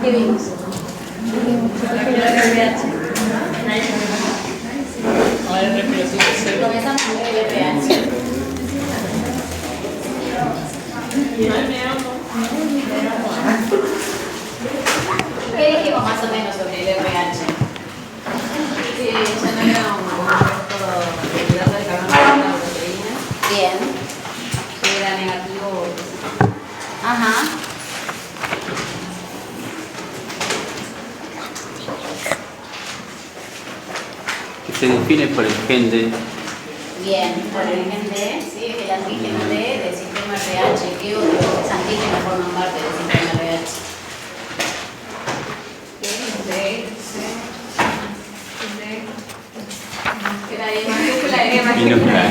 ¿Qué vimos? Comenzamos con el RH. ¿Qué dijimos más o menos sobre el RH? Que ya no era un compuesto de hidrato de carbono de una proteína. Bien. Que era negativo. Ajá. Que se define por el gen de. Bien, por el gen D, sí, es el antígeno D del sistema RH. ¿Qué otros antígenos forman parte del sistema RH? Era E mayúscula, E mayúscula.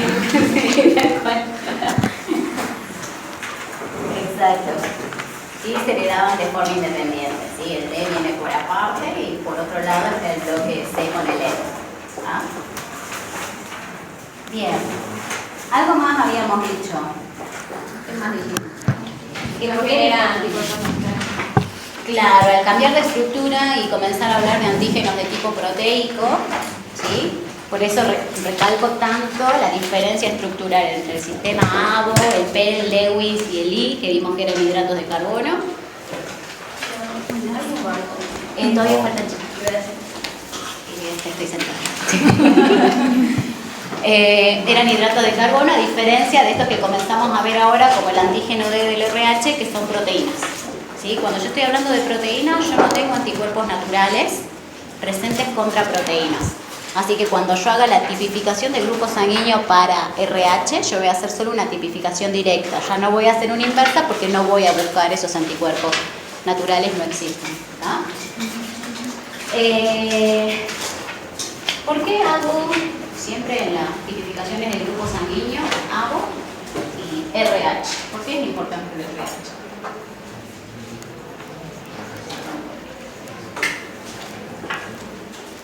Exacto. Y se le daban de forma independiente. ¿Sí? El D viene por aparte y por otro lado está el bloque C con el E. ¿Ah? Bien. Algo más habíamos dicho. ¿Qué más dijimos? Que Lo lo que que era era. anticuerpos naturales. Claro, al cambiar de estructura y comenzar a hablar de antígenos de tipo proteico, ¿sí? Por eso recalco tanto la diferencia estructural entre el sistema ABO, el PEL, Lewis y el I, que vimos que eran hidratos de carbono. Todavía falta estoy sentada. Eran hidratos de carbono, a diferencia de estos que comenzamos a ver ahora como el antígeno D del RH, que son proteínas. ¿Sí? Cuando yo estoy hablando de proteínas, yo no tengo anticuerpos naturales presentes contra proteínas. Así que cuando yo haga la tipificación del grupo sanguíneo para RH, yo voy a hacer solo una tipificación directa. Ya no voy a hacer una inversa porque no voy a buscar esos anticuerpos naturales, no existen. ¿Tá? ¿Por qué hago siempre en las tipificaciones del grupo sanguíneo hago y RH? ¿Por qué es importante el RH?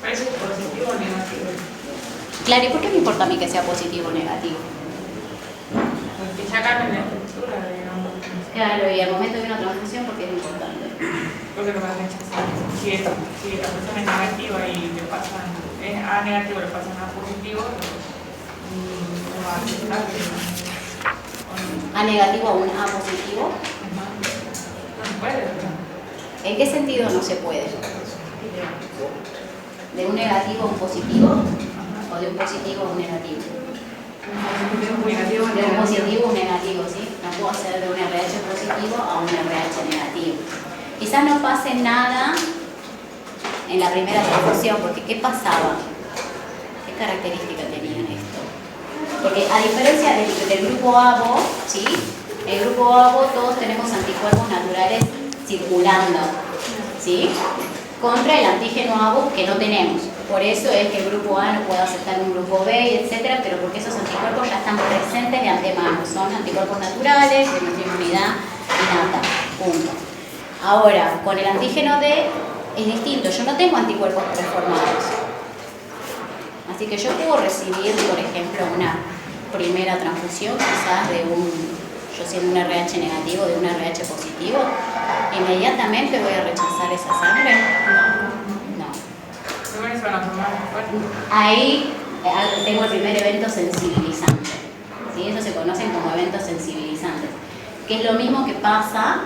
Parece positivo o negativo. Claro, ¿y por qué me importa a mí que sea positivo o negativo? Porque ya cambian la estructura, digamos. Claro, y al momento de una transfusión, ¿por qué es importante? Porque lo van a rechazar. Si la persona es negativa y le pasan, es A negativo, le pasan A positivo, no va a aceptar. A negativo a un A positivo. No se puede, ¿verdad? ¿En qué sentido no se puede? ¿De un negativo a un positivo? ¿O de un positivo a un negativo? De un positivo a un negativo, ¿sí? No puedo hacer de un RH positivo a un RH negativo. Quizás no pase nada en la primera transfusión, porque ¿qué pasaba? ¿Qué característica tenían esto? Porque a diferencia del grupo ABO, ¿sí? El grupo ABO todos tenemos anticuerpos naturales circulando, ¿sí? Contra el antígeno ABO que no tenemos. Por eso es que el grupo A no puede aceptar un grupo B, etcétera, pero porque esos anticuerpos ya están presentes de antemano. Son anticuerpos naturales de nuestra inmunidad innata. Punto. Ahora, con el antígeno D es distinto. Yo no tengo anticuerpos preformados. Así que yo puedo recibir, por ejemplo, una primera transfusión, quizás de yo siendo un RH negativo, de un RH positivo, inmediatamente voy a rechazar esa sangre. No. Primero se van a formar anticuerpos. Ahí tengo el primer evento sensibilizante. ¿Sí? Eso se conocen como eventos sensibilizantes. Que es lo mismo que pasa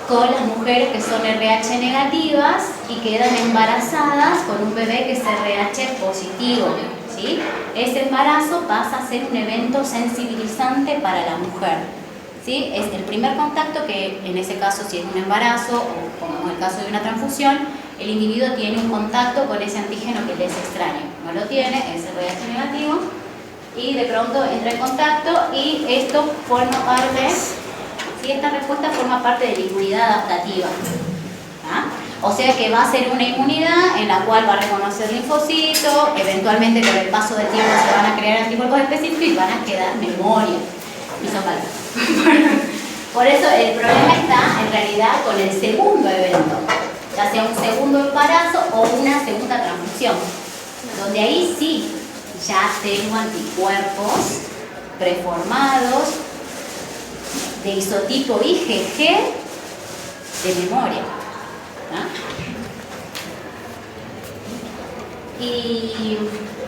con las mujeres que son RH negativas y quedan embarazadas con un bebé que es RH positivo. ¿Sí? Ese embarazo pasa a ser un evento sensibilizante para la mujer. ¿Sí? Es el primer contacto que, en ese caso, si es un embarazo o como en el caso de una transfusión, el individuo tiene un contacto con ese antígeno que le es extraño. No lo tiene, es RH negativo, y de pronto entra en contacto y esto forma parte, ¿sí? Esta respuesta forma parte de la inmunidad adaptativa. ¿Ah? O sea que va a ser una inmunidad en la cual va a reconocer linfocitos, eventualmente con el paso del tiempo se van a crear anticuerpos específicos y van a quedar memoria. Hizo falta. Por eso el problema está en realidad con el segundo evento, ya sea un segundo embarazo o una segunda transfusión, donde ahí sí ya tengo anticuerpos preformados de isotipo IgG de memoria. Y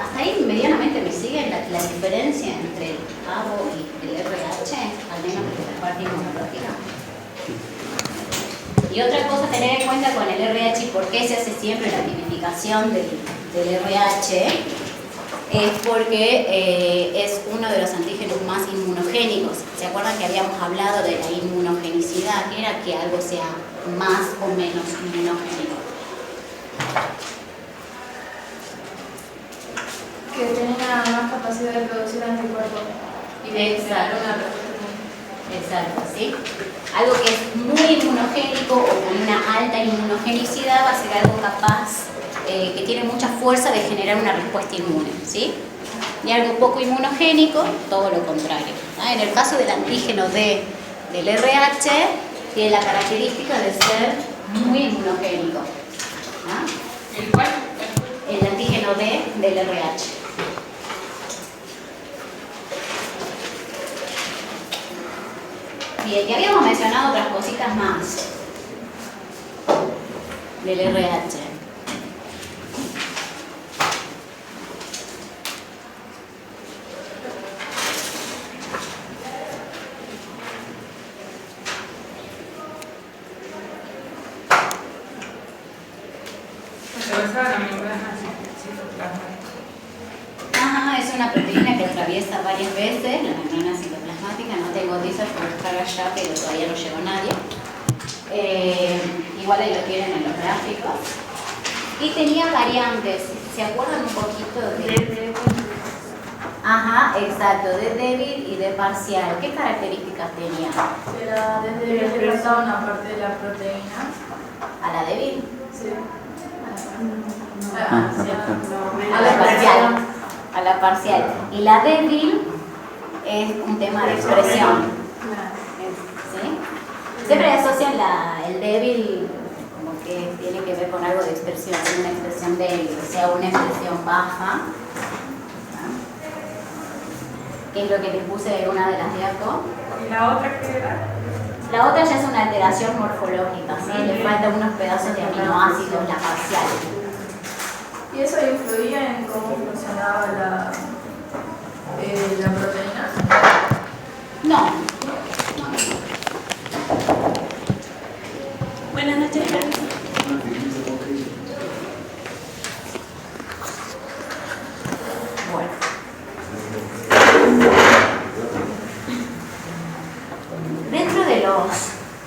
hasta ahí medianamente me sigue la diferencia entre el ABO y el RH, al menos desde la parte inmunológica. Y otra cosa a tener en cuenta con el RH y por qué se hace siempre la tipificación del RH es porque es uno de los antígenos más inmunogénicos. ¿Se acuerdan que habíamos hablado de la inmunogenicidad? Que era que algo sea más o menos inmunogénico. Que tenga más capacidad de producir anticuerpos y de Exacto. generar una respuesta. Exacto, ¿sí? Algo que es muy inmunogénico o con una alta inmunogenicidad va a ser algo capaz, que tiene mucha fuerza de generar una respuesta inmune, ¿sí? Y algo poco inmunogénico, todo lo contrario. En el caso del antígeno D del RH, tiene la característica de ser muy inmunogénico. ¿El cual? El antígeno D del RH. Bien, y habíamos mencionado otras cositas más del RH. Se basaba en la membrana citoplasmática. Ajá, es una proteína que atraviesa varias veces la membrana citoplasmática. No tengo teaser por buscar allá, pero todavía no llegó nadie. Igual ahí lo tienen en los gráficos. Y tenía variantes. ¿Se acuerdan un poquito de? Ajá, exacto, de débil y de parcial. ¿Qué características tenía? Era desde el desplazaba una parte de la proteína. ¿A la débil? Sí. A la parcial. A la parcial. Y la débil es un tema de expresión. ¿Sí? Siempre asocian el débil como que tiene que ver con algo de expresión, una expresión débil, o sea, una expresión baja. Que es lo que les puse en una de las diapos. ¿Y la otra qué era? La otra ya es una alteración morfológica, ¿sí? Le faltan unos pedazos de aminoácidos, la parcial. ¿Y eso influía en cómo funcionaba la proteína? No. Buenas noches. Bueno. Dentro de los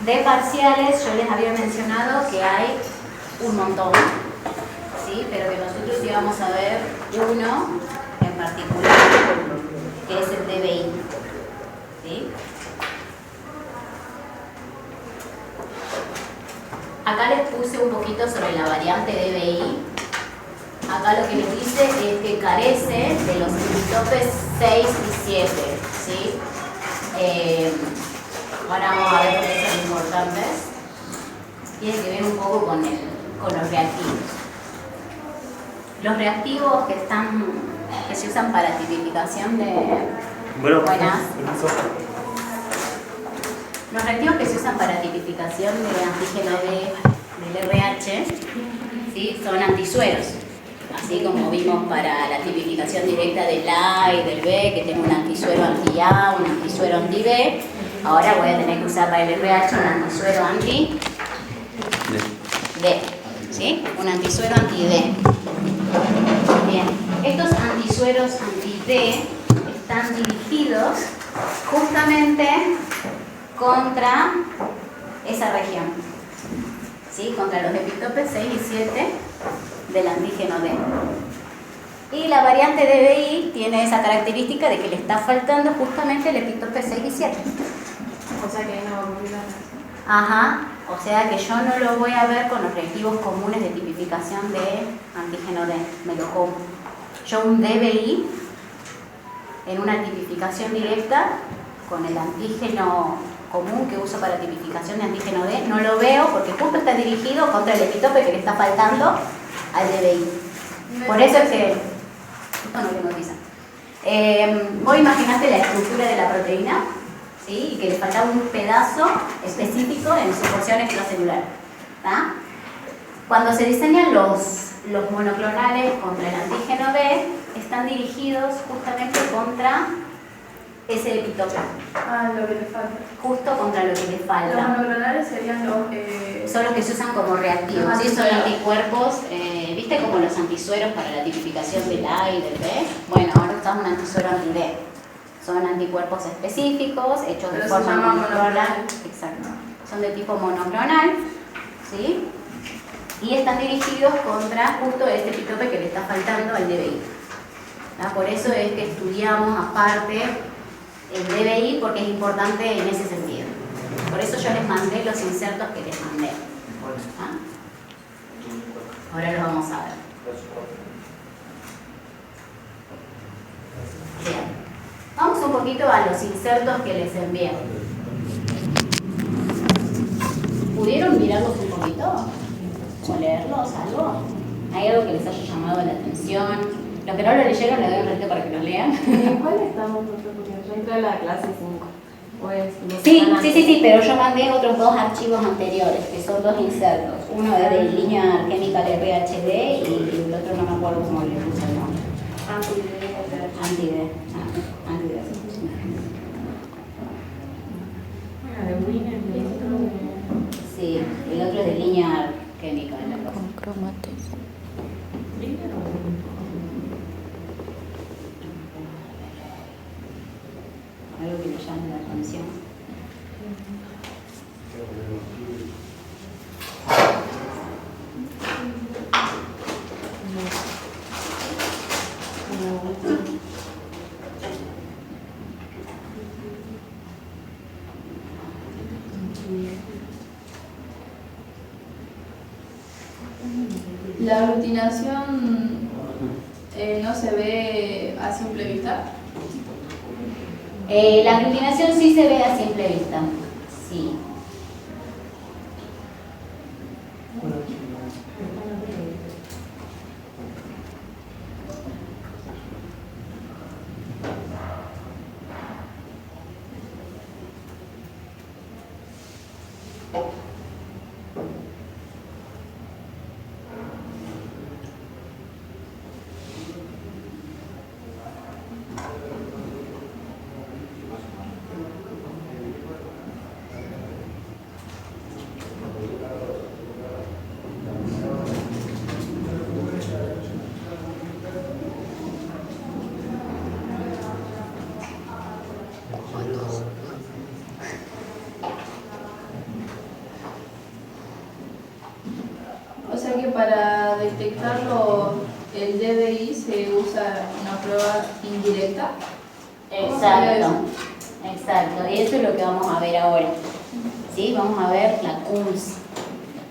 D parciales, yo les había mencionado que hay un montón, ¿sí? Pero que nosotros íbamos a ver uno en particular, que es el DBI, ¿sí? Acá les puse un poquito sobre la variante DBI. Acá lo que les dice es que carece de los epitopes 6 y 7, ¿sí? Ahora vamos a ver por qué son importantes. Tiene que ver un poco con los reactivos. Los reactivos que se usan para tipificación de buenas. Los reactivos que se usan para tipificación de antígeno del RH, ¿sí? Son antisueros. Así como vimos para la tipificación directa del A y del B, que tengo un antisuero anti-A, un antisuero anti-B. Ahora voy a tener que usar para el RH un antisuero anti-D, ¿sí? Un antisuero anti-D. Bien, estos antisueros anti-D están dirigidos justamente contra esa región, ¿sí? Contra los epitopes 6 y 7 del antígeno D. Y la variante DBI tiene esa característica de que le está faltando justamente el epitope 6 y 7. O sea que no va a ocurrir nada. Ajá, o sea que yo no lo voy a ver con los reactivos comunes de tipificación de antígeno D, me lo como. Yo un DBI en una tipificación directa con el antígeno común que uso para tipificación de antígeno D, no lo veo porque justo está dirigido contra el epitope que le está faltando al DBI. Por eso es que... Esto no tengo tiza. Vos imaginaste la estructura de la proteína, ¿sí? Y que le faltaba un pedazo específico en su porción extracelular, ¿tá? Cuando se diseñan los monoclonales contra el antígeno B, están dirigidos justamente contra ese epitope. Lo que le falta. Justo contra lo que le Los falta. monoclonales serían los... Son los que se usan como reactivos, Los ¿sí? Son anticuerpos. anticuerpos, ¿viste? Como los antisueros para la tipificación del A y del B. Bueno, ahora usamos un antisuero anti-D. Son anticuerpos específicos, hechos de Pero se forma llaman monoclonal. monoclonal. Exacto. Son de tipo monoclonal, ¿sí? Y están dirigidos contra justo este epitope que le está faltando al DBI. Por eso es que estudiamos aparte el DBI, porque es importante en ese sentido. Por eso yo les mandé los insertos que les mandé. ¿Ah? Ahora los vamos a ver. Bien. Vamos un poquito a los insertos que les envié. ¿Pudieron mirarlos un poquito? ¿O leerlos algo? ¿Hay algo que les haya llamado la atención? Los que no lo leyeron, les doy un reto para que los lean. ¿En cuál estamos nosotros? Porque yo entré a la clase 5. Pues, Sí, pero yo mandé otros dos archivos anteriores, que son dos insertos. Uno es de línea Chemical RHD y el otro no me acuerdo cómo le puse el nombre. Anti-D. Bueno, de Wiener, de otro de... Sí, el otro es de línea Chemical. ¿Wiener o Algo que le llame la atención. La aglutinación no se ve a simple vista. La aglutinación sí se ve a simple vista. Sí. O sea que para detectarlo, el DBI se usa una prueba indirecta. Exacto, y eso es lo que vamos a ver ahora. ¿Sí? Vamos a ver la CUMS,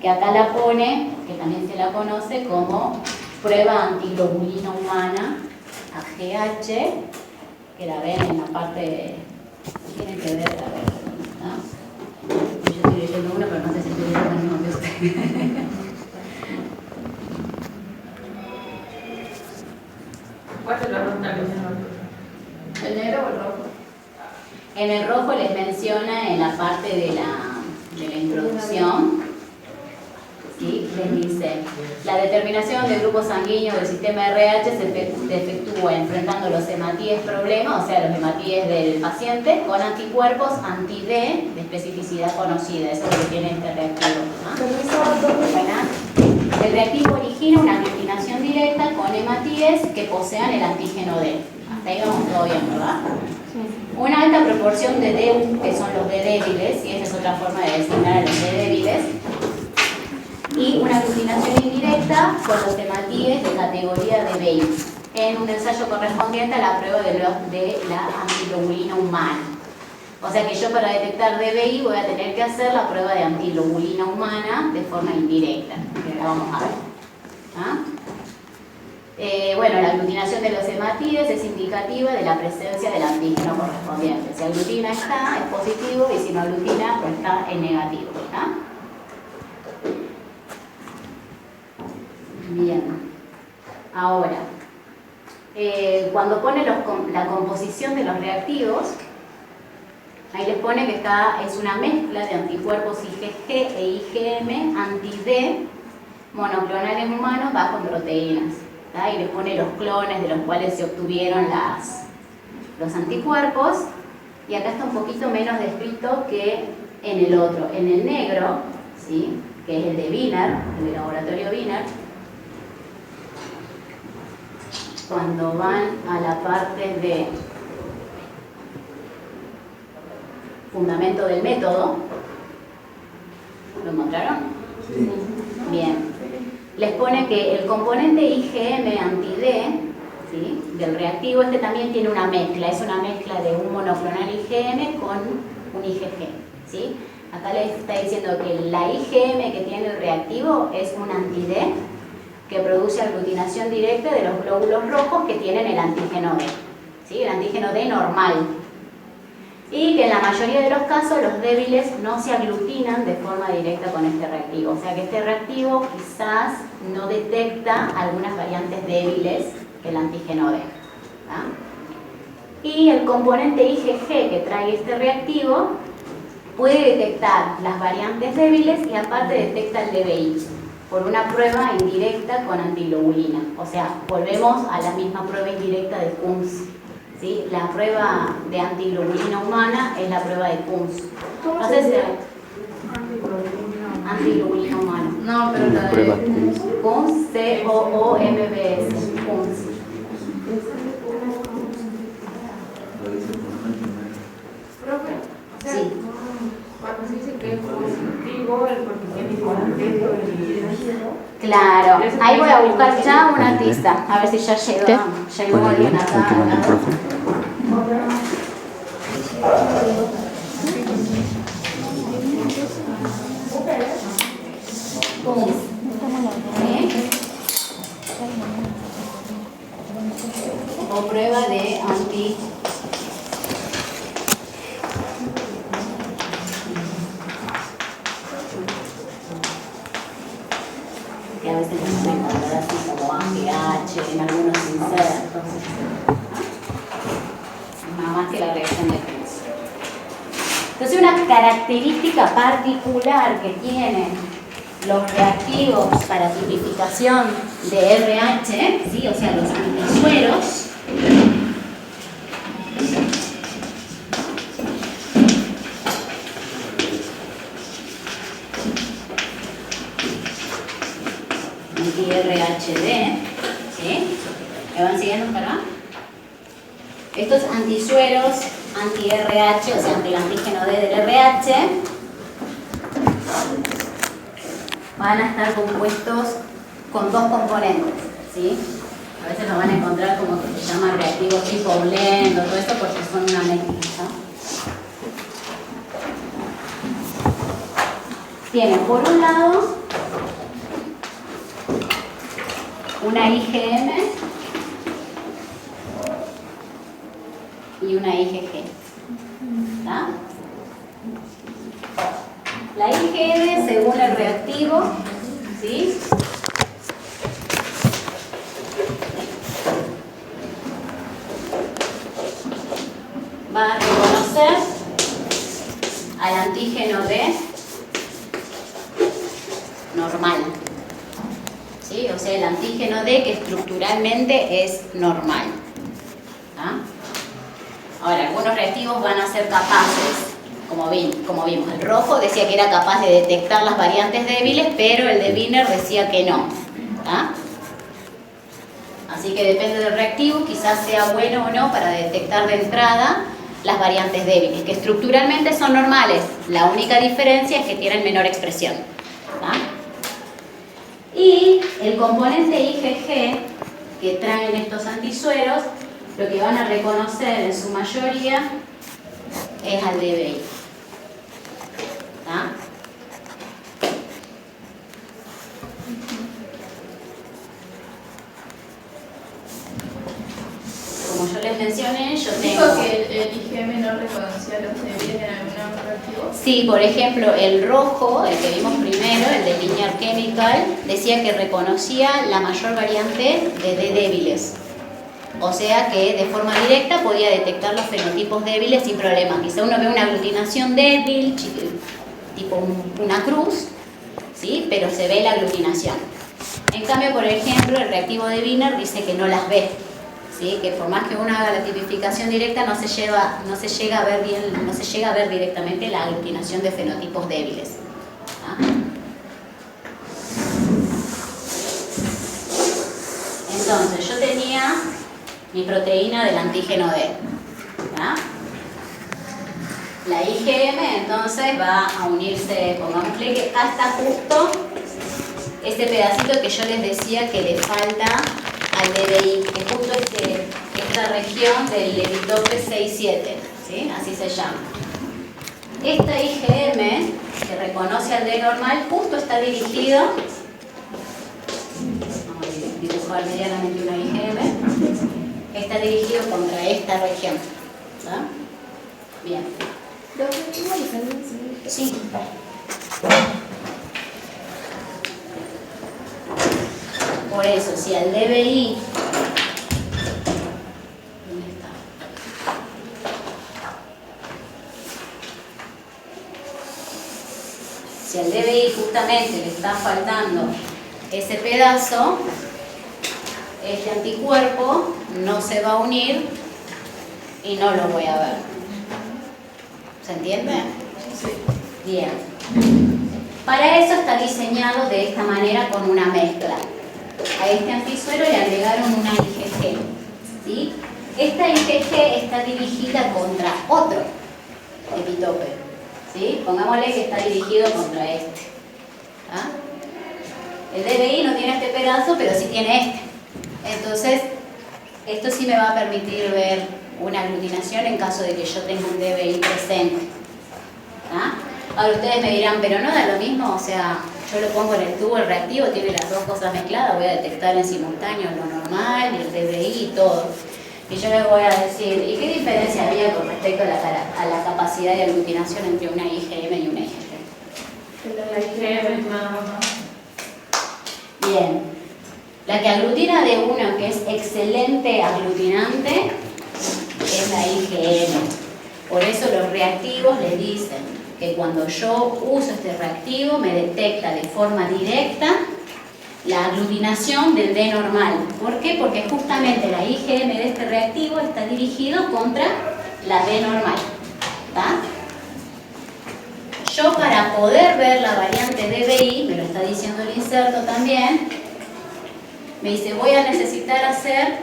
que acá la pone, que también se la conoce como prueba antiglobulina humana, AGH, que la ven en la parte, tienen que ver, a ver, ¿no? Yo estoy leyendo uno, pero no sé si estoy leyendo el mismo que usted. ¿Cuál es la ronda que se nos... ¿El negro o el rojo? En el rojo les menciona en la parte de la introducción, ¿sí? Les dice, la determinación del grupo sanguíneo del sistema RH se efectúa enfrentando los hematíes problemas, o sea, los hematíes del paciente, con anticuerpos anti-D de especificidad conocida. Eso es lo que tiene este reactivo, ¿no? Bueno, el reactivo origina una aglutinación directa con hematíes que posean el antígeno D. Hasta ahí vamos todo bien, ¿verdad? Una alta proporción de D, que son los D débiles, y esa es otra forma de designar a los D débiles, y una aglutinación indirecta con los hematíes de categoría de DBI, en un ensayo correspondiente a la prueba de la antiglobulina humana. O sea que yo para detectar DBI voy a tener que hacer la prueba de antiglobulina humana de forma indirecta, que la vamos a ver. ¿Ah? Bueno, la aglutinación de los hematíes es indicativa de la presencia del antígeno correspondiente. Si aglutina está, es positivo, y si no aglutina, pues está en negativo. ¿Está? Bien. Ahora, cuando pone la composición de los reactivos, ahí les pone que es una mezcla de anticuerpos IgG e IgM anti-D monoclonales humanos bajo en proteínas, ¿tá? Y les pone los clones de los cuales se obtuvieron los anticuerpos, y acá está un poquito menos descrito que en el otro. En el negro, ¿sí?, que es el de Wiener, el de laboratorio Wiener, cuando van a la parte de fundamento del método, ¿lo encontraron? Sí. Bien. Les pone que el componente IgM anti-D, ¿sí?, del reactivo, este también tiene una mezcla, es una mezcla de un monoclonal IgM con un IgG, ¿sí? Acá les está diciendo que la IgM que tiene el reactivo es un anti-D que produce aglutinación directa de los glóbulos rojos que tienen el antígeno D, ¿sí?, el antígeno D normal. Y que en la mayoría de los casos los débiles no se aglutinan de forma directa con este reactivo. O sea que este reactivo quizás no detecta algunas variantes débiles del antígeno D, ¿tá? Y el componente IgG que trae este reactivo puede detectar las variantes débiles y aparte detecta el DBI por una prueba indirecta con antiglobulina. O sea, volvemos a la misma prueba indirecta de Kunz, ¿sí? La prueba de antiglobulina humana es la prueba de Kunz. No sé si antiglobulina humana. No, pero la Prueba. de Kunz, C-O-O-M-B-S. Kunz. Profe, o sea, Sí. cuando se dice que es positivo, es porque tiene completo el... Claro, ahí voy a buscar ya una artista, a ver si ya llegó Hola, alguien bien, acá. aquí manda el profe. Kunz. ¿Sí? O prueba de anti... que a veces nos pueden encontrar así como AGH en algunos insertos. Nada más que la reacción de Kunz. Entonces, una característica particular que tienen los reactivos para tipificación de RH, ¿sí?, o sea, los antisueros, anti-RHD, ¿sí? ¿Me van siguiendo para acá? Estos antisueros anti-RH, o sea, anti el antígeno D del RH, van a estar compuestos con dos componentes, ¿sí? A veces los van a encontrar como que se llaman reactivos tipo blend o todo eso porque son una mezcla, ¿no? Tienen por un lado una IgM y una IgG, ¿tá? La IgM, según el reactivo, ¿sí?, va a reconocer al antígeno D normal, ¿sí? O sea, el antígeno D que estructuralmente es normal, ¿tá? Ahora, algunos reactivos van a ser capaces, como vimos, el rojo decía que era capaz de detectar las variantes débiles, pero el de Wiener decía que no, ¿tá? Así que depende del reactivo, quizás sea bueno o no para detectar de entrada las variantes débiles, que estructuralmente son normales, la única diferencia es que tienen menor expresión, ¿tá? Y el componente IgG que traen estos antisueros, lo que van a reconocer en su mayoría es al DBI, ¿tá? Como yo les mencioné, yo dijo tengo... que el IgM no reconocía los débiles en algunos reactivos. Sí, por ejemplo, el rojo, el que vimos primero, el de Linear Chemical, decía que reconocía la mayor variante de D débiles. O sea que de forma directa podía detectar los fenotipos débiles sin problema. Quizá uno ve una aglutinación débil, tipo una cruz, ¿sí?, pero se ve la aglutinación. En cambio, por ejemplo, el reactivo de Wiener dice que no las ve, ¿sí? Que por más que uno haga la tipificación directa, no se llega a ver bien, no se llega a ver directamente la aglutinación de fenotipos débiles. ¿Ah? Entonces, yo tenía mi proteína del antígeno D. ¿Ah? La IgM entonces va a unirse, pongámosle que acá está justo este pedacito que yo les decía que le falta al DBI, que es justo esta región del epitope 6-7, ¿sí? Así se llama. Esta IgM que reconoce al D normal justo está dirigido, vamos a dibujar medianamente una IgM, está dirigido contra esta región. ¿Ah? Bien. Sí. Por eso, si al DBI, ¿dónde está? Si al DBI justamente le está faltando ese pedazo, este anticuerpo no se va a unir y no lo voy a ver. ¿Se entiende? Sí. Bien. Para eso está diseñado de esta manera con una mezcla. A este antisuero le agregaron una IgG. ¿Sí? Esta IgG está dirigida contra otro epitope. ¿Sí? Pongámosle que está dirigido contra este. ¿Ah? El DBI no tiene este pedazo, pero sí tiene este. Entonces, esto sí me va a permitir ver una aglutinación en caso de que yo tenga un DBI presente. ¿Ah? Ahora ustedes me dirán, pero no da lo mismo, o sea, yo lo pongo en el tubo, el reactivo tiene las dos cosas mezcladas, voy a detectar en simultáneo lo normal, el DBI y todo. Y yo les voy a decir, ¿y qué diferencia había con respecto a la capacidad de aglutinación entre una IgM y una IgG? La IgM nada más. Bien. La que aglutina de una que es excelente aglutinante es la IgM. Por eso los reactivos les dicen que cuando yo uso este reactivo me detecta de forma directa la aglutinación del D normal. ¿Por qué? Porque justamente la IgM de este reactivo está dirigido contra la D normal. ¿Tá? Yo para poder ver la variante DBI, me lo está diciendo el inserto también, me dice voy a necesitar hacer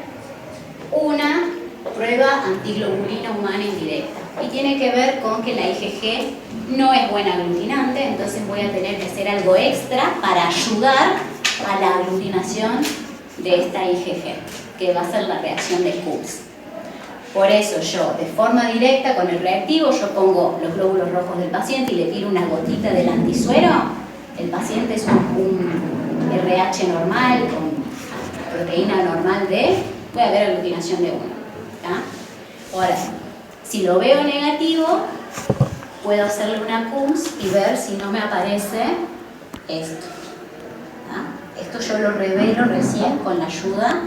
una prueba antiglobulina humana indirecta. Y tiene que ver con que la IgG no es buena aglutinante, entonces voy a tener que hacer algo extra para ayudar a la aglutinación de esta IgG, que va a ser la reacción de Coombs. Por eso yo, de forma directa con el reactivo, yo pongo los glóbulos rojos del paciente y le tiro una gotita del antisuero. El paciente es un RH normal, con proteína normal D, voy a ver aglutinación de 1. Ahora, si lo veo negativo, puedo hacerle una Coombs y ver si no me aparece esto. Esto yo lo revelo recién con la ayuda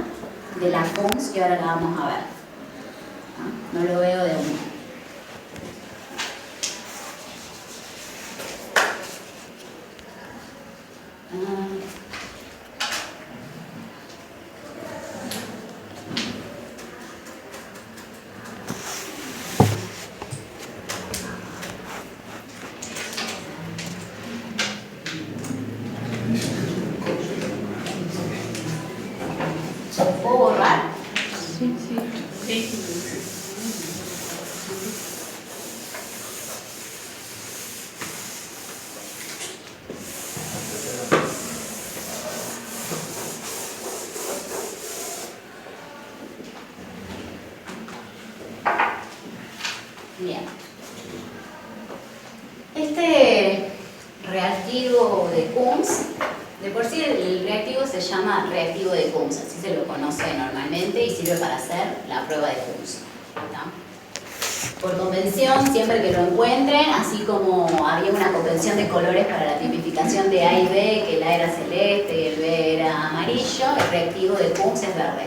de la Coombs que ahora la vamos a ver. No lo veo de una. ¿Puedo borrar? Sí. Bien. Este reactivo de Coombs, de por sí el reactivo se llama reactivo de Coombs, así se lo conoce normalmente y sirve para hacer la prueba de Coombs. Por convención, siempre que lo encuentren, así como había una convención de colores para la tipificación de A y B, que el A era celeste y el B era amarillo, el reactivo de Coombs es verde.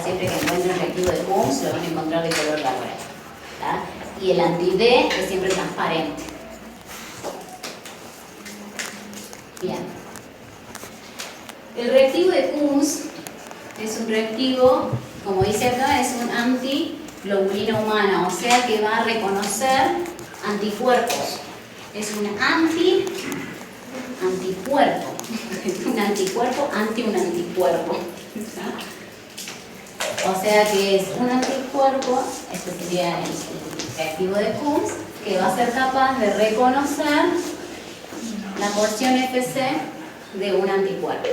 Siempre que encuentren el reactivo de Coombs lo van a encontrar de color verde. Y el anti-D es siempre transparente. Bien. El reactivo de Kunz es un reactivo, como dice acá, es un antiglobulina humana, o sea que va a reconocer anticuerpos. Es un anticuerpo. Es un anticuerpo ante un anticuerpo. O sea que es un anticuerpo, este sería el reactivo de Kunz, que va a ser capaz de reconocer la porción FC de un anticuerpo.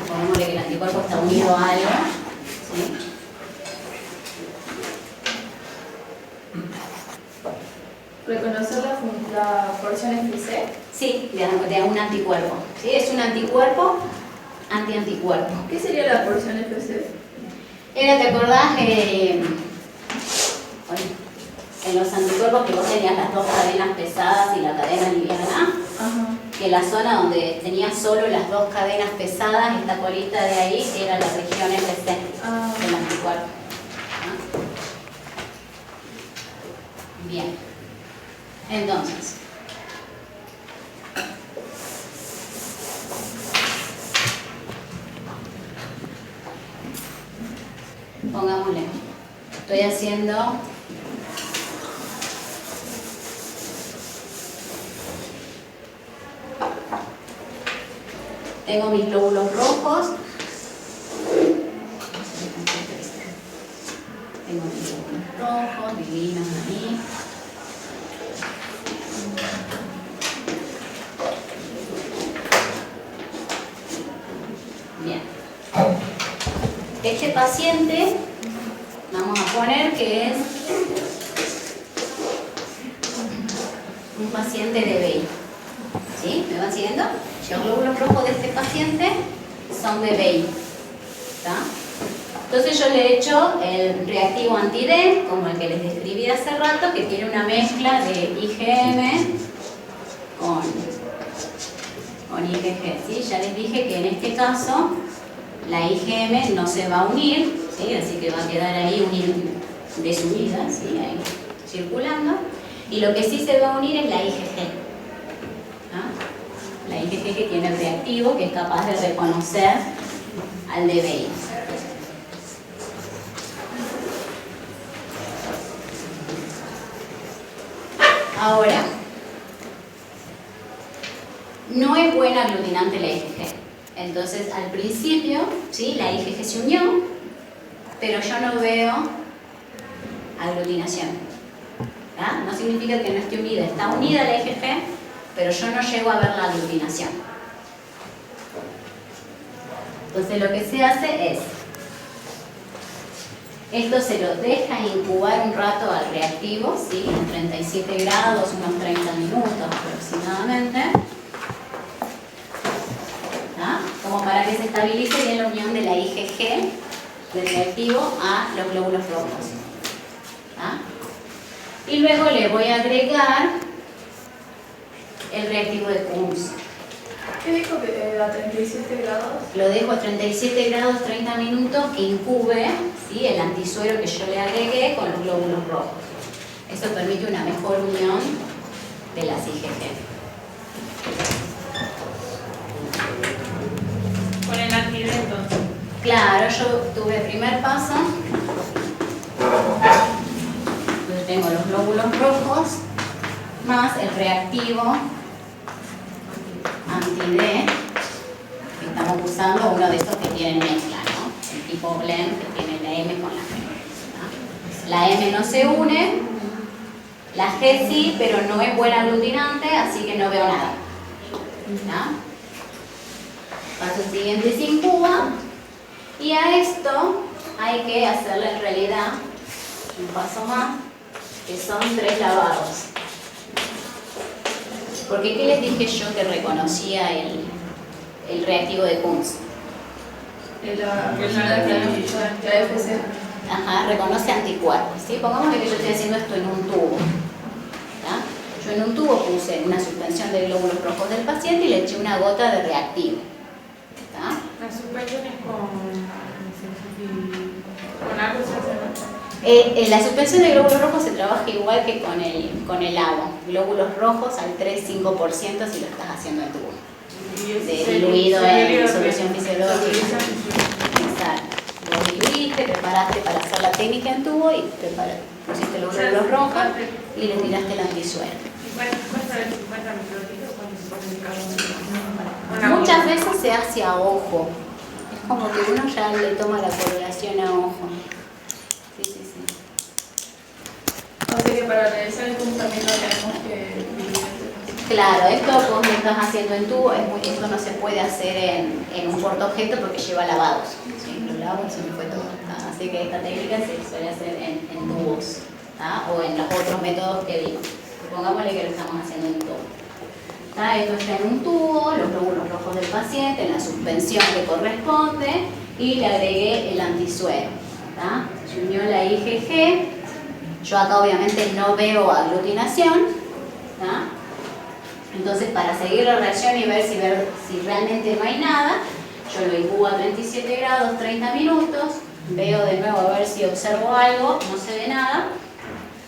Pongámosle que el anticuerpo está unido a algo. ¿Sí? ¿Reconocer la porción FC? Sí, de un anticuerpo. ¿Sí? Es un anticuerpo anti-anticuerpo. ¿Qué sería la porción FC? ¿Te acordás en los anticuerpos que vos tenías las dos cadenas pesadas y la cadena liviana? Ajá. Que la zona donde tenías solo las dos cadenas pesadas, esta colita de ahí, era la región FC del anticuerpo. ¿Ah? Bien. Entonces, pongámosle, estoy haciendo tengo mis glóbulos rojos, tengo mis glóbulos rojos divinos ahí. Bien. Este paciente, vamos a poner que es un paciente de BEI. ¿Sí? ¿Me van siguiendo? Los glóbulos rojos de este paciente son de BEI. ¿Está? Entonces yo le he hecho el reactivo anti-D, como el que les describí hace rato, que tiene una mezcla de IgM con IgG. ¿Sí? Ya les dije que en este caso la IgM no se va a unir, ¿sí? Así que va a quedar ahí desunida, ¿sí? Ahí circulando. Y lo que sí se va a unir es la IgG. ¿Ah? La IgG que tiene el reactivo, que es capaz de reconocer al de BEI. Ahora, no es buena aglutinante la IgG. Entonces, al principio, ¿sí? La IgG se unió, pero yo no veo aglutinación. ¿Ah? No significa que no esté unida. Está unida la IgG, pero yo no llego a ver la aglutinación. Entonces, lo que se hace es, esto se lo deja incubar un rato al reactivo, ¿sí? En 37 grados, unos 30 minutos aproximadamente. Como para que se estabilice bien la unión de la IgG del reactivo a los glóbulos rojos. ¿Ah? Y luego le voy a agregar el reactivo de Kunz. ¿Qué dijo que a 37 grados? Lo dejo a 37 grados 30 minutos que incube, ¿sí? El antisuero que yo le agregué con los glóbulos rojos. Eso permite una mejor unión de las IgG. Con el anti-D entonces. Claro, yo tuve el primer paso. Entonces tengo los glóbulos rojos más el reactivo anti-D, que estamos usando uno de estos que tienen mezcla, ¿no? El tipo blend que tiene la M con la G. ¿No? La M no se une, la G sí, pero no es buena aglutinante, así que no veo nada. ¿No? Paso siguiente se incuba, y a esto hay que hacerle en realidad un paso más, que son 3 lavados. Porque ¿qué les dije yo que reconocía el reactivo de Kunz? La FC. Ajá, reconoce anticuerpos, ¿sí? Pongámosle que yo estoy haciendo esto en un tubo. ¿Tá? Yo en un tubo puse una suspensión de glóbulos rojos del paciente y le eché una gota de reactivo. ¿Tá? La suspensión es con algo se hace, ¿no? La suspensión de glóbulos rojos se trabaja igual que con el agua. Glóbulos rojos al 3-5% si lo estás haciendo en tubo. diluido en solución fisiológica. Exacto. Vos diluiste, preparaste para hacer la técnica en tubo y pusiste los glóbulos rojos y le tiraste el antisuero. ¿Cuesta el 50 microlitros cuando se pone el calor? Muchas veces se hace a ojo. Es como que uno ya le toma la coloración a ojo. Sí. O sea que para realizar el tubo también lo tenemos que dividir. Claro, esto vos lo estás haciendo en tubo, esto no se puede hacer en un portaobjeto porque lleva lavados. ¿Sí? Los lavos se me fue todo. Así que esta técnica se suele hacer en tubos, o en los otros métodos que digo. Supongámosle que lo estamos haciendo en tubo. Esto está en un tubo, los glóbulos rojos del paciente, en la suspensión que corresponde, y le agregué el antisuero. Se unió la IgG. Yo acá obviamente no veo aglutinación. Entonces, para seguir la reacción y ver si realmente no hay nada, yo lo incubo a 37 grados, 30 minutos, veo de nuevo a ver si observo algo, no se ve nada,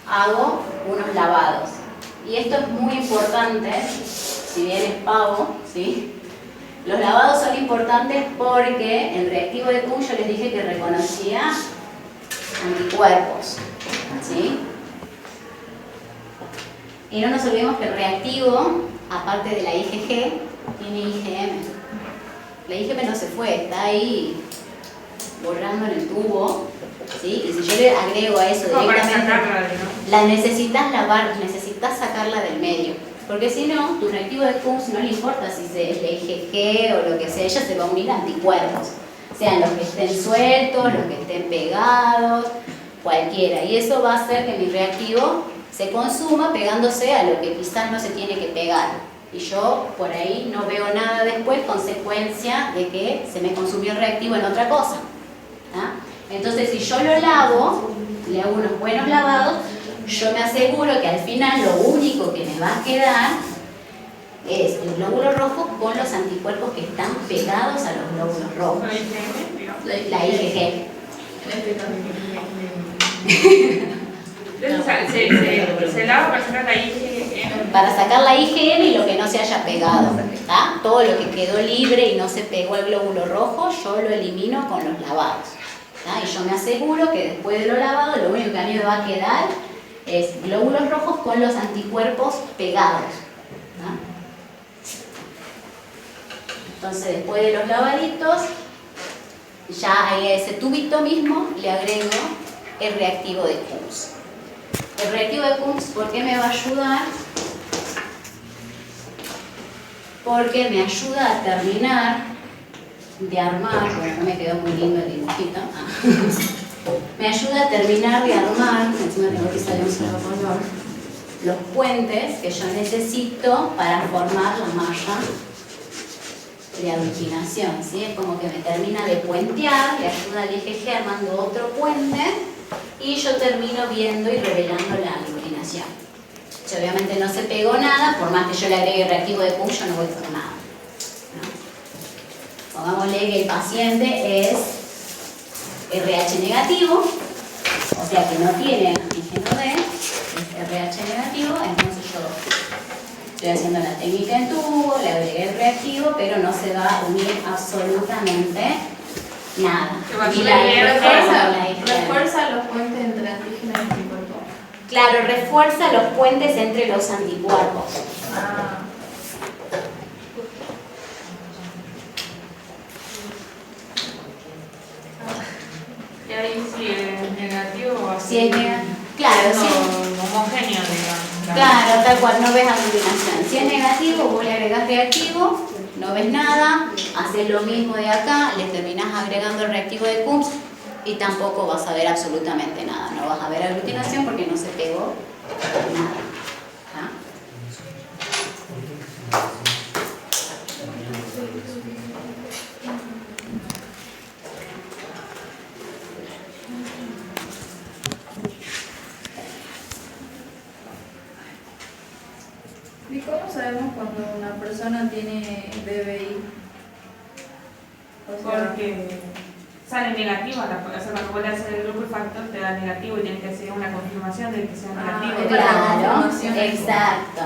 hago unos lavados. Y esto es muy importante, si bien es pavo, ¿sí? Los lavados son importantes porque el reactivo de Kuhn yo les dije que reconocía anticuerpos, ¿sí? Y no nos olvidemos que el reactivo, aparte de la IgG, tiene IgM. La IgM no se fue, está ahí borrando en el tubo, ¿sí? Y si yo le agrego a eso directamente, la necesitas lavar, necesitas sacarla del medio. Porque si no, tu reactivo de Kuhn no le importa si es la IgG o lo que sea, ella se va a unir a anticuerpos. Sean los que estén sueltos, los que estén pegados, cualquiera. Y eso va a hacer que mi reactivo se consuma pegándose a lo que quizás no se tiene que pegar. Y yo por ahí no veo nada después, consecuencia de que se me consumió el reactivo en otra cosa. Entonces, si yo lo lavo, le hago unos buenos lavados, yo me aseguro que al final lo único que me va a quedar es el glóbulo rojo con los anticuerpos que están pegados a los glóbulos rojos. La IgG. Se lava para sacar la IgM. Para sacar la IgM y lo que no se haya pegado. Todo lo que quedó libre y no se pegó al glóbulo rojo, yo lo elimino con los lavados. Y yo me aseguro que después de lo lavado, lo único que a mí me va a quedar es glóbulos rojos con los anticuerpos pegados. Entonces, después de los lavaditos, ya a ese tubito mismo le agrego el reactivo de Kuhn. El reactivo de Kuhn, ¿por qué me va a ayudar? Porque me ayuda a terminar de armar, bueno, no me quedó muy lindo el dibujito, me ayuda a terminar de armar, encima tengo que salir un solo color, los puentes que yo necesito para formar la malla de aglutinación, ¿sí? Es como que me termina de puentear, le ayuda al IgG armando otro puente y yo termino viendo y revelando la aglutinación. Si obviamente no se pegó nada, por más que yo le agregue reactivo de Kuhn, yo no voy a hacer nada. Pongámosle que el paciente es RH negativo, o sea que no tiene antígeno D, es RH negativo, entonces yo estoy haciendo la técnica en tubo, le agregué el reactivo, pero no se va a unir absolutamente nada. Y la refuerza los puentes entre antígeno y anticuerpo. Claro, refuerza los puentes entre los anticuerpos. Y ahí si es negativo, así. Si es negativo. Claro, no, sí. Homogéneo, digamos. Claro, tal cual, no ves aglutinación. Si es negativo, vos le agregás reactivo, no ves nada, haces lo mismo de acá, le terminás agregando el reactivo de Kuhn y tampoco vas a ver absolutamente nada. No vas a ver aglutinación porque no se pegó nada. ¿Y cómo sabemos cuando una persona tiene BBI? O sea, Porque sale negativa, o sea, cuando vuelve a hacer el grupo factor te da negativo y tienes que hacer una confirmación de que sea negativo. Claro, exacto.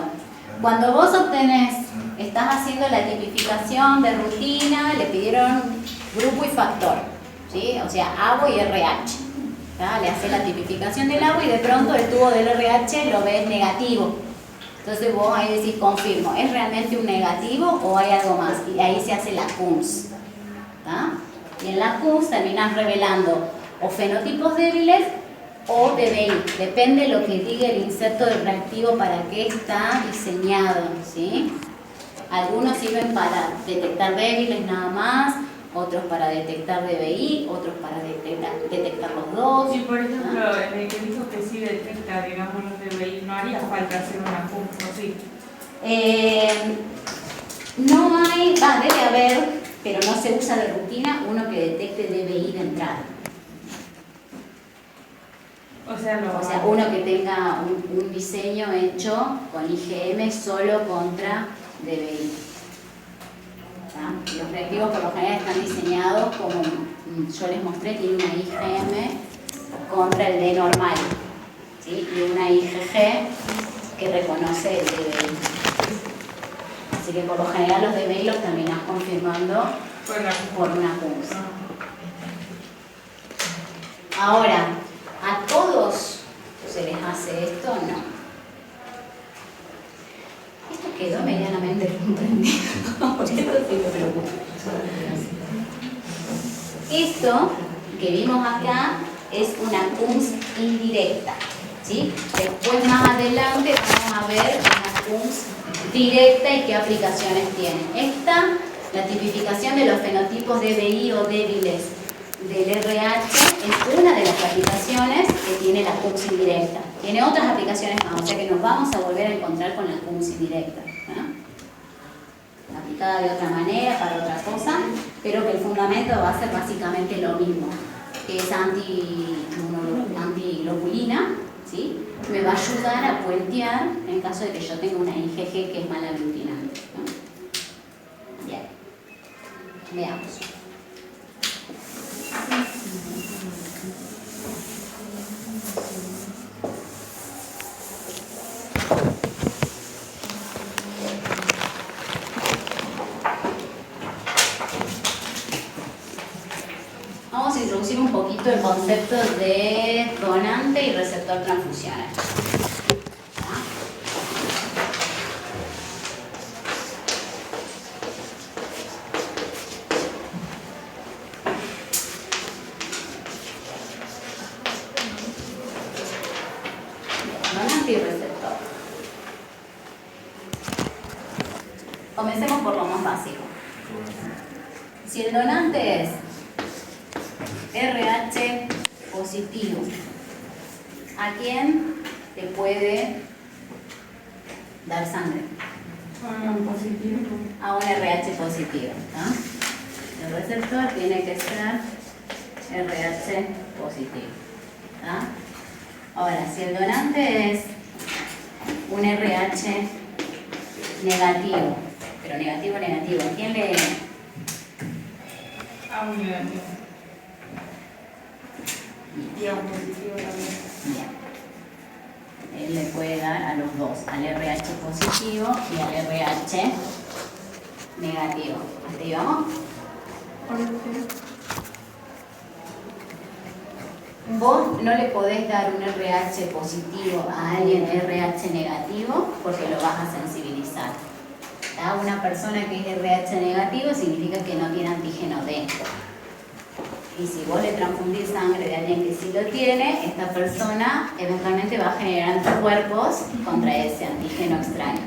Cuando vos obtenés estás haciendo la tipificación de rutina, le pidieron grupo y factor, ¿sí? O sea, ABO y RH. ¿tá? Le haces la tipificación del ABO y de pronto el tubo del RH lo ves negativo. Entonces vos ahí decís, confirmo, ¿es realmente un negativo o hay algo más? Y ahí se hace la CUMS. ¿tá? Y en la CUMS terminás revelando o fenotipos débiles o DBI, depende de lo que diga el inserto del reactivo para qué está diseñado, ¿sí? Algunos sirven para detectar débiles nada más, otros para detectar DBI, otros para detectar los dos. Y por ejemplo, el que dijo que sí detecta, digamos, los DBI, no haría falta hacer una CUMS, ¿no? Sí. No hay, debe haber, pero no se usa de rutina, uno que detecte DBI de entrada. O sea, Uno que tenga un diseño hecho con IgM solo contra DBI. ¿tá? Los reactivos por lo general están diseñados como yo les mostré, tiene una IgM contra el D normal, ¿sí? Y una IgG que reconoce el DBI. Así que por lo general los DBI los terminás confirmando por una CUMS. Ahora, ¿a todos se les hace esto? No. Esto quedó medianamente comprendido. Por eso sí me preocupa. Esto que vimos acá es una CUMS indirecta. ¿sí? Después, más adelante, vamos a ver una CUMS directa y qué aplicaciones tiene. Esta, la tipificación de los fenotipos DBI o débiles del RH, es una de las aplicaciones que tiene la CUMS indirecta. Tiene otras aplicaciones más, o sea que nos vamos a volver a encontrar con la CUMS indirecta. Aplicada de otra manera, para otra cosa, pero que el fundamento va a ser básicamente lo mismo, que es antiglobulina, ¿sí? Me va a ayudar a puentear en caso de que yo tenga una IgG que es malaglutinante. Bien, veamos. Vamos a introducir un poquito el concepto de donante y receptor transfusional. Donante y receptor. Comencemos por lo más básico. Si el donante es RH positivo, ¿a quién te puede dar sangre? A un RH positivo. ¿tá? El receptor tiene que ser RH positivo. ¿tá? Ahora, si el donante es un RH negativo, pero negativo, ¿a quién le...? A un negativo. Y a un positivo también. Bien. Él le puede dar a los dos, al RH positivo y al RH negativo. ¿Hasta ahí vamos? Vos no le podés dar un RH positivo a alguien RH negativo porque lo vas a sensibilizar. ¿tá? Una persona que es RH negativo significa que no tiene antígeno D. Y si vos le transfundís sangre de alguien que sí lo tiene, esta persona eventualmente va a generar anticuerpos contra ese antígeno extraño.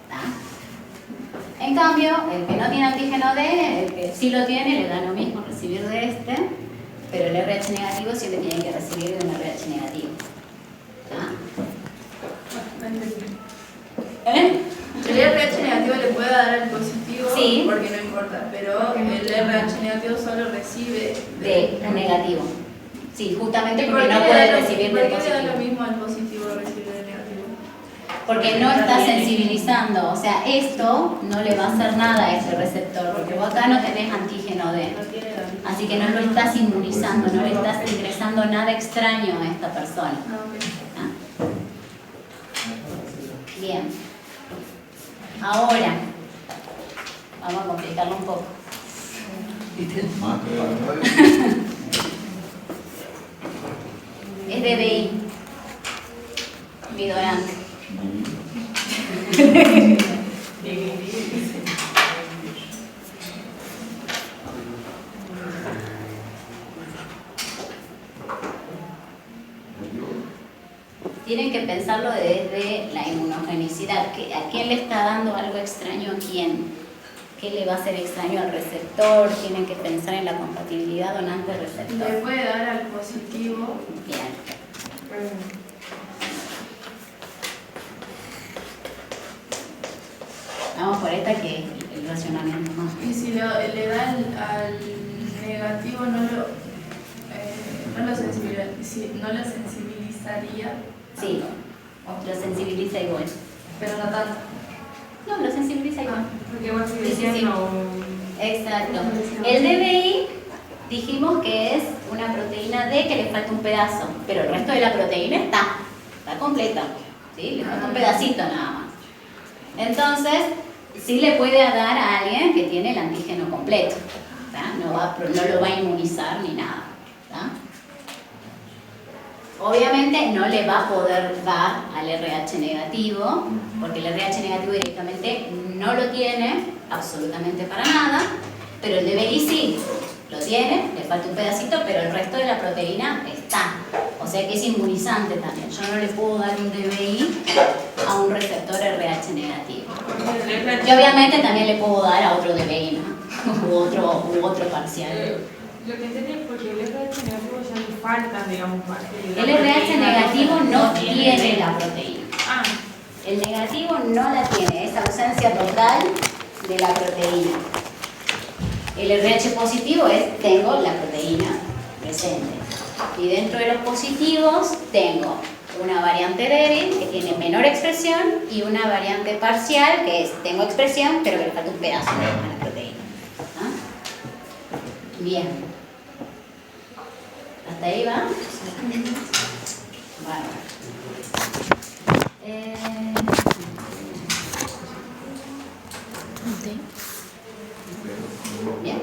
¿tá? En cambio, el que no tiene antígeno D, el que sí lo tiene, le da lo mismo recibir de este, pero el RH negativo siempre tiene que recibir de un RH negativo. ¿tá? El RH negativo le puede dar al positivo Sí. porque no importa, pero el RH negativo solo recibe De un negativo. Sí, justamente ¿Y porque por no qué puede le da lo- recibir ¿Por del qué le da lo positivo. mismo al positivo recibir del negativo? Porque no está sensibilizando, o sea, esto no le va a hacer nada a este receptor, porque vos acá no tenés antígeno D. No tiene la misma. Así que no lo estás inmunizando, no le estás ingresando nada extraño a esta persona. Ah, ok. ¿Ah? Bien. Ahora, Vamos a complicarlo un poco. Es DBI. Mi donante. Tienen que pensarlo desde la inmunogenicidad. ¿A quién le está dando algo extraño a quién? ¿Qué le va a hacer extraño al receptor? Tienen que pensar en la compatibilidad donante-receptor. Le puede dar al positivo. Bien. Vamos por esta que es el racionamiento más. Y si le da al negativo, no lo sensibilizaría. Sí, lo sensibiliza igual. Pero no tanto. No, lo sensibiliza igual. Porque vos Sí, decías sí. no. Exacto. El DBI dijimos que es una proteína D que le falta un pedazo, pero el resto de la proteína está completa. ¿Sí? Le falta un pedacito nada más. Entonces, sí le puede dar a alguien que tiene el antígeno completo. ¿Tá? No lo va a inmunizar ni nada. ¿Tá? Obviamente no le va a poder dar al RH negativo, porque el RH negativo directamente no lo tiene absolutamente para nada, pero el DBI sí, lo tiene, le falta un pedacito, pero el resto de la proteína está. O sea que es inmunizante también. Yo no le puedo dar un DBI a un receptor RH negativo. Y obviamente también le puedo dar a otro DBI, ¿no? u otro parcial. Lo que entendí es porque el RH negativo ya le falta, digamos, más. El RH negativo no tiene la proteína. Ah, El negativo no la tiene, es ausencia total de la proteína. El RH positivo es, tengo la proteína presente. Y dentro de los positivos tengo una variante débil que tiene menor expresión y una variante parcial que es, tengo expresión pero que le falta un pedazo de la proteína. ¿Ah? Bien. ¿Hasta ahí va? Bárbaro. Bien.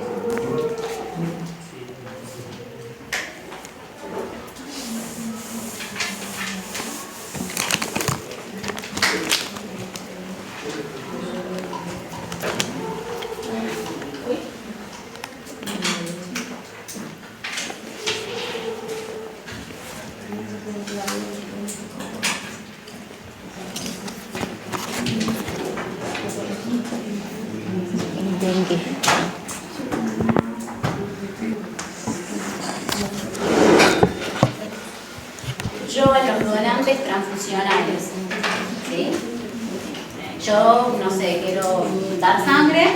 Yo a los donantes transfusionales, ¿sí? Yo, no sé, quiero dar sangre,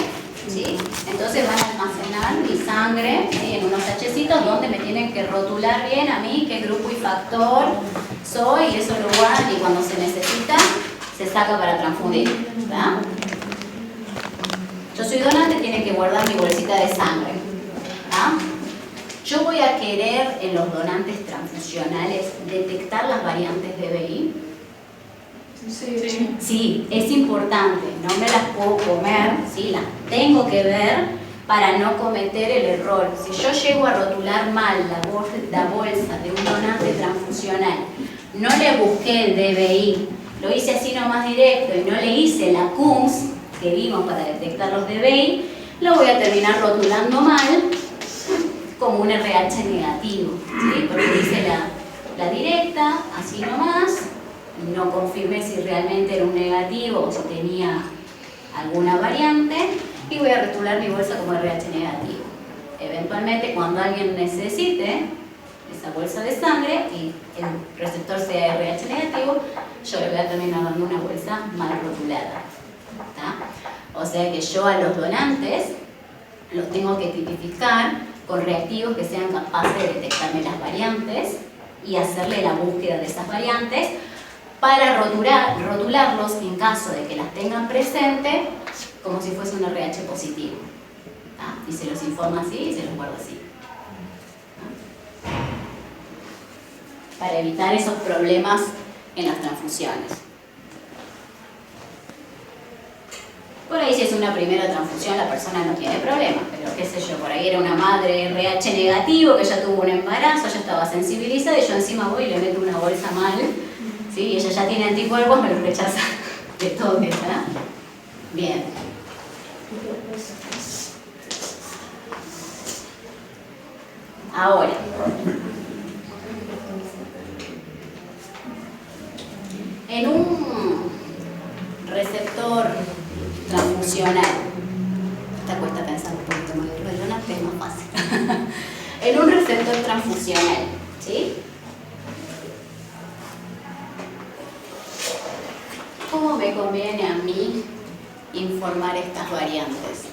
¿sí? Entonces van a almacenar mi sangre, ¿sí? En unos sachecitos donde me tienen que rotular bien a mí qué grupo y factor soy, y eso lo guardan y cuando se necesita se saca para transfundir, ¿verdad? Yo soy donante, tienen que guardar mi bolsita de sangre, ¿verdad? Yo voy a querer en los donantes transfusionales detectar las variantes de DBI. Sí. Sí, es importante, no me las puedo comer, ¿sí? Las tengo que ver para no cometer el error. Si yo llego a rotular mal la bolsa de un donante transfusional, no le busqué el DBI, lo hice así nomás directo y no le hice la CUMS que vimos para detectar los DBI, lo voy a terminar rotulando mal como un RH negativo, ¿sí? Porque hice la directa, así nomás, no confirmé si realmente era un negativo o si tenía alguna variante y voy a rotular mi bolsa como RH negativo. Eventualmente, cuando alguien necesite esa bolsa de sangre y el receptor sea RH negativo, yo le voy a terminar dando una bolsa mal rotulada. ¿Tá? O sea que yo a los donantes los tengo que tipificar con reactivos que sean capaces de detectarme las variantes y hacerle la búsqueda de esas variantes para rotularlos en caso de que las tengan presente como si fuese un RH positivo. ¿Tá? Y se los informa así y se los guarda así. ¿Tá? Para evitar esos problemas en las transfusiones. Por ahí ahí si es una primera transfusión la persona no tiene problema, pero qué sé yo, por ahí era una madre RH negativo que ya tuvo un embarazo, ya estaba sensibilizada y yo encima voy y le meto una bolsa mal, ¿sí? Y ella ya tiene anticuerpos, me lo rechaza de todo, ¿verdad? Bien. Ahora, en un receptor transfusional, esta cuesta pensar un poquito más, pero no es más fácil. En un receptor transfusional, ¿sí? ¿Cómo me conviene a mí informar estas variantes?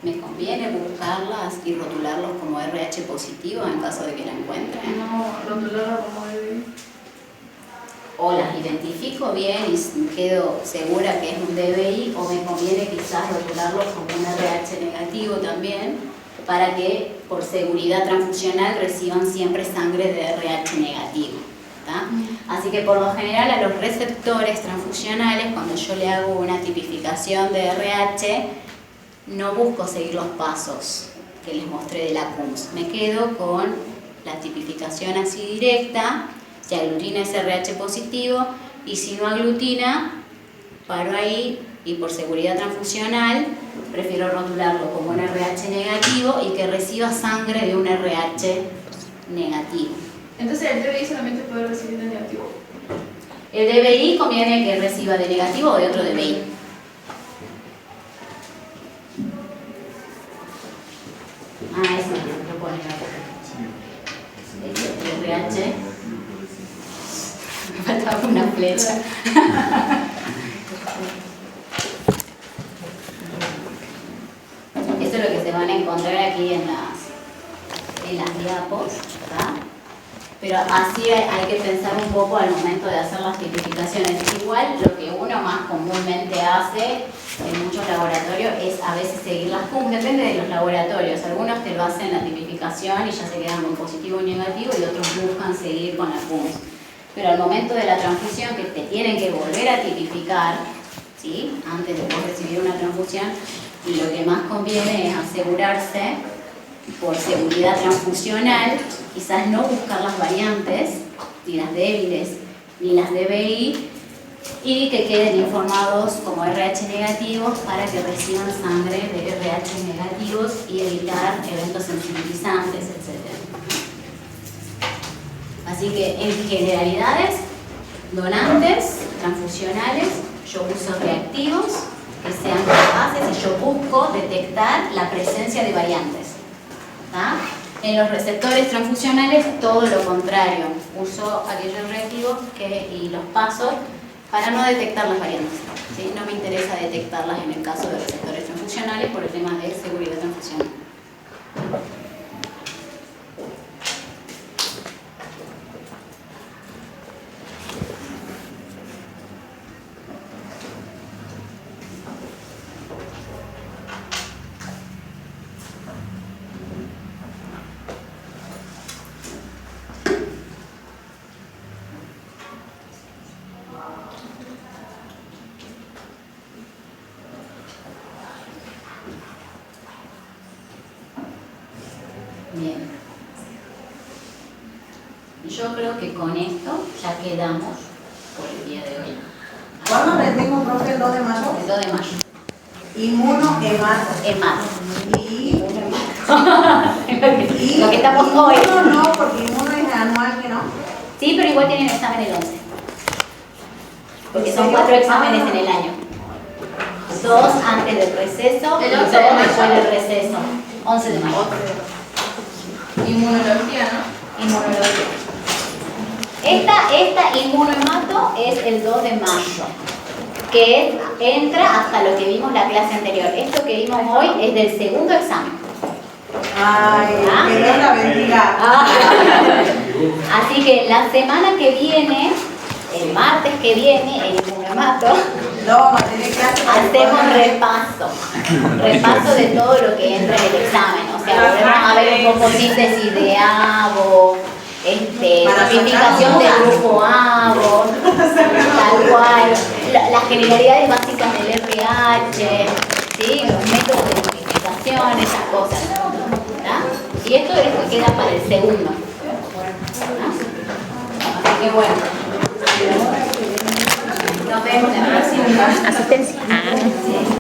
¿Me conviene buscarlas y rotularlos como RH positivo en caso de que la encuentren? No, rotularlo como DBI. O las identifico bien y quedo segura que es un DBI, o me conviene quizás rotularlos como un RH negativo también, para que por seguridad transfusional reciban siempre sangre de RH negativo. ¿Tá? Así que por lo general a los receptores transfusionales, cuando yo le hago una tipificación de RH, no busco seguir los pasos que les mostré de la CUMS. Me quedo con la tipificación así directa. Si aglutina es RH positivo y si no aglutina, paro ahí y por seguridad transfusional prefiero rotularlo como un RH negativo y que reciba sangre de un RH negativo. Entonces el DBI solamente puede recibir de negativo. El DBI conviene que reciba de negativo o de otro DBI. Eso lo pone acá. El RH. Me faltaba una flecha. Esto es lo que se van a encontrar aquí en las diapos, ¿verdad? Pero así hay que pensar un poco al momento de hacer las tipificaciones. Igual lo que uno más comúnmente hace en muchos laboratorios es a veces seguir las CUMS, depende de los laboratorios. Algunos te lo hacen la tipificación y ya se quedan con positivo y negativo, y otros buscan seguir con la CUMS. Pero al momento de la transfusión, que te tienen que volver a tipificar, ¿sí? Antes de poder recibir una transfusión, y lo que más conviene es asegurarse, por seguridad transfusional, quizás no buscar las variantes, ni las débiles, ni las DBI, y que queden informados como RH negativos para que reciban sangre de RH negativos y evitar eventos sensibilizantes, etc. Así que en generalidades, donantes, transfusionales, yo uso reactivos que sean capaces y yo busco detectar la presencia de variantes. ¿Tá? En los receptores transfusionales todo lo contrario, uso aquellos reactivos y los pasos para no detectar las variantes, ¿sí? No me interesa detectarlas en el caso de receptores transfusionales por el tema de seguridad transfusional. Bien. Yo creo que con esto ya quedamos por el día de hoy. ¿Cuándo rendimos, profe, el 2 de mayo? El 2 de mayo. Inmunohemato. Hemato. Y Lo que estamos hoy. Inmuno no, porque inmuno es anual, que no. Sí, pero igual tienen examen el 11. Porque son 4 exámenes en el año. 2 antes del receso y El 2 11 de mayo. después del receso. 11 de mayo. Inmunología, ¿no? Inmunología. Esta inmunohemato es el 2 de mayo, que entra hasta lo que vimos la clase anterior. Esto que vimos hoy es del segundo examen. Ay, que Dios la bendiga. Así que la semana que viene, el martes que viene, el inmunohemato, No vamos a tener clase. hacemos repaso de todo lo que entra en el examen. O sea, volvemos a ver un poco síntesis de ABO, tipificación del grupo ABO, tal cual, las generalidades básicas del RA, pH, ¿sí? Los métodos de identificación, esas cosas. ¿Tá? Y esto es lo que queda para el segundo. ¿Ah? Así que bueno. Nos vemos en la próxima asistencia.